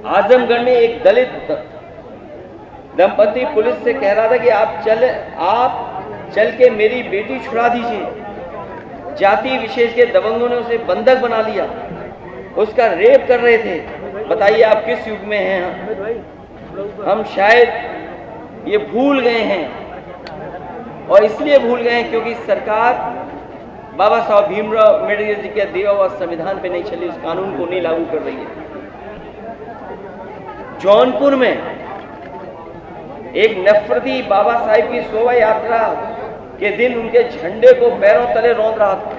आजमगढ़ में एक दलित दंपति पुलिस से कह रहा था कि आप चल के मेरी बेटी छुड़ा दीजिए। जाति विशेष के दबंगों ने उसे बंधक बना लिया, उसका रेप कर रहे थे। बताइए आप किस युग में हैं? हम शायद ये भूल गए हैं, और इसलिए भूल गए हैं क्योंकि सरकार बाबा साहब भीमराव अम्बेडकर जी के दिया हुआ संविधान पे नहीं चली, उस कानून को नहीं लागू कर रही है। जौनपुर में एक नफरती बाबा साहिब की शोभा यात्रा के दिन उनके झंडे को पैरों तले रौंद रहा था।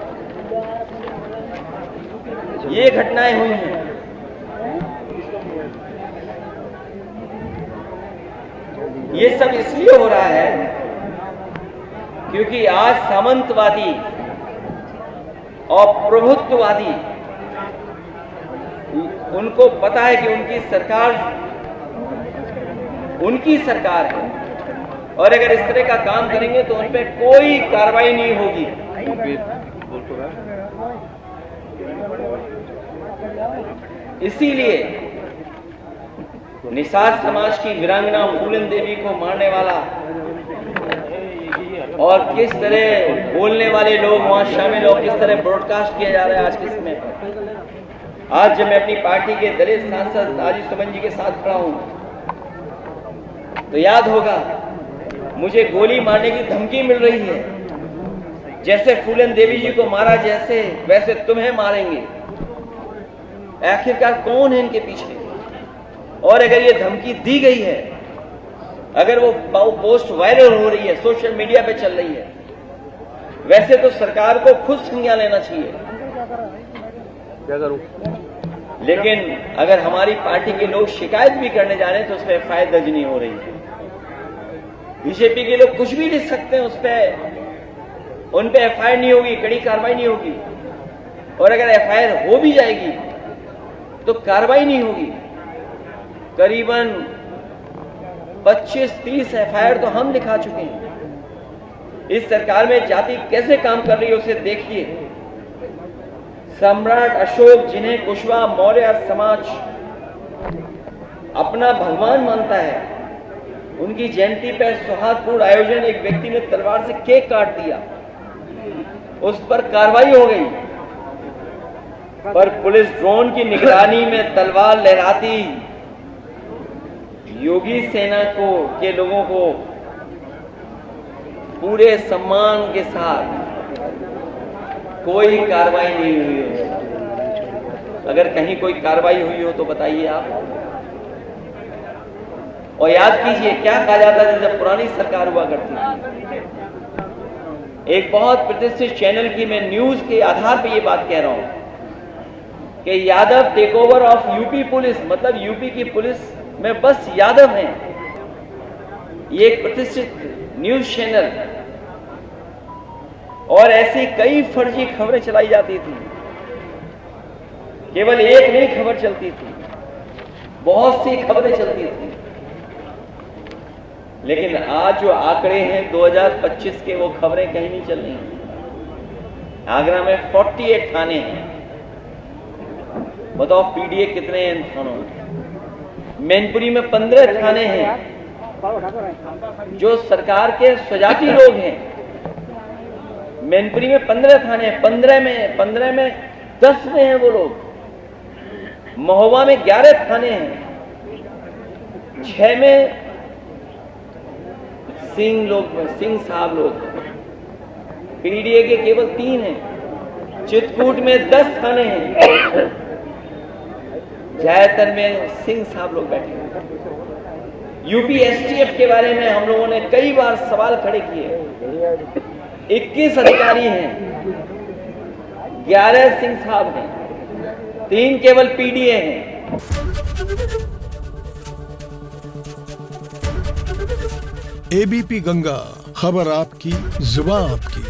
ये घटनाएं हुई हैं। ये सब इसलिए हो रहा है क्योंकि आज सामंतवादी और प्रभुत्ववादी, उनको पता है कि उनकी सरकार है, और अगर इस तरह का काम करेंगे तो उन पर कोई कार्रवाई नहीं होगी। इसीलिए निषाद समाज की वीरांगना फूलन देवी को मारने वाला और किस तरह बोलने वाले लोग वहां शामिल हो, किस तरह ब्रॉडकास्ट किया जा रहा है आज के समय पर। आज जब मैं अपनी पार्टी के दलित सांसद राजीव सुमन जी के साथ खड़ा हूं तो याद होगा मुझे गोली मारने की धमकी मिल रही है। जैसे फूलन देवी जी को मारा जैसे वैसे तुम्हें मारेंगे। आखिरकार कौन है इनके पीछे? और अगर ये धमकी दी गई है, अगर वो पोस्ट वायरल हो रही है, सोशल मीडिया पे चल रही है, वैसे तो सरकार को खुद संज्ञान लेना चाहिए। क्या करूं? लेकिन अगर हमारी पार्टी के लोग शिकायत भी करने जा रहे हैं तो उस पर एफआईआर दर्ज नहीं हो रही है। बीजेपी के लोग कुछ भी लिख सकते हैं, उन पे एफआईआर नहीं होगी, कड़ी कार्रवाई नहीं होगी। और अगर एफआईआर हो भी जाएगी तो कार्रवाई नहीं होगी। करीबन 25-30 एफआईआर तो हम लिखा चुके हैं। इस सरकार में जाति कैसे काम कर रही है उसे देखिए। सम्राट अशोक, जिन्हें कुशवाहा मौर्य समाज अपना भगवान मानता है, उनकी जयंती पर सौहार्दपूर्ण आयोजन, एक व्यक्ति ने तलवार से केक काट दिया, उस पर कार्रवाई हो गई, पर पुलिस ड्रोन की निगरानी में तलवार लहराती योगी सेना के लोगों को पूरे सम्मान के साथ कोई कार्रवाई नहीं हुई हो। अगर कहीं कोई कार्रवाई हुई हो तो बताइए आप। और याद कीजिए क्या कहा जाता था जब पुरानी सरकार हुआ करती थी। एक बहुत प्रतिष्ठित चैनल की मैं न्यूज के आधार पर यह बात कह रहा हूं कि Yadav take over of UP police, मतलब यूपी की पुलिस में बस यादव हैं। ये एक प्रतिष्ठित न्यूज चैनल, और ऐसी कई फर्जी खबरें चलाई जाती थी। केवल एक नहीं खबर चलती थी, बहुत सी खबरें चलती थी। लेकिन आज जो आंकड़े हैं 2025 के, वो खबरें कहीं नहीं चल रही। आगरा में 48 थाने हैं। बताओ पीडीए कितने हैं इन थानों में? मैनपुरी में 15 थाने हैं जो सरकार के स्वजाती लोग हैं। मैनपुरी में 15 थाने हैं, 15 में 10 में हैं वो लोग। महोबा में 11 थाने हैं, 6 में सिंह साहब लोग। पीडीए के केवल 3 हैं। चित्रकूट में 10 थाने हैं, ज्यादातर में सिंह साहब लोग बैठे हैं। यूपी एसटीएफ के बारे में हम लोगों ने कई बार सवाल खड़े किए। 21 अधिकारी हैं, 11 सिंह साहब हैं, 3 केवल पीडीए हैं। एबीपी गंगा, खबर आपकी, जुबान आपकी।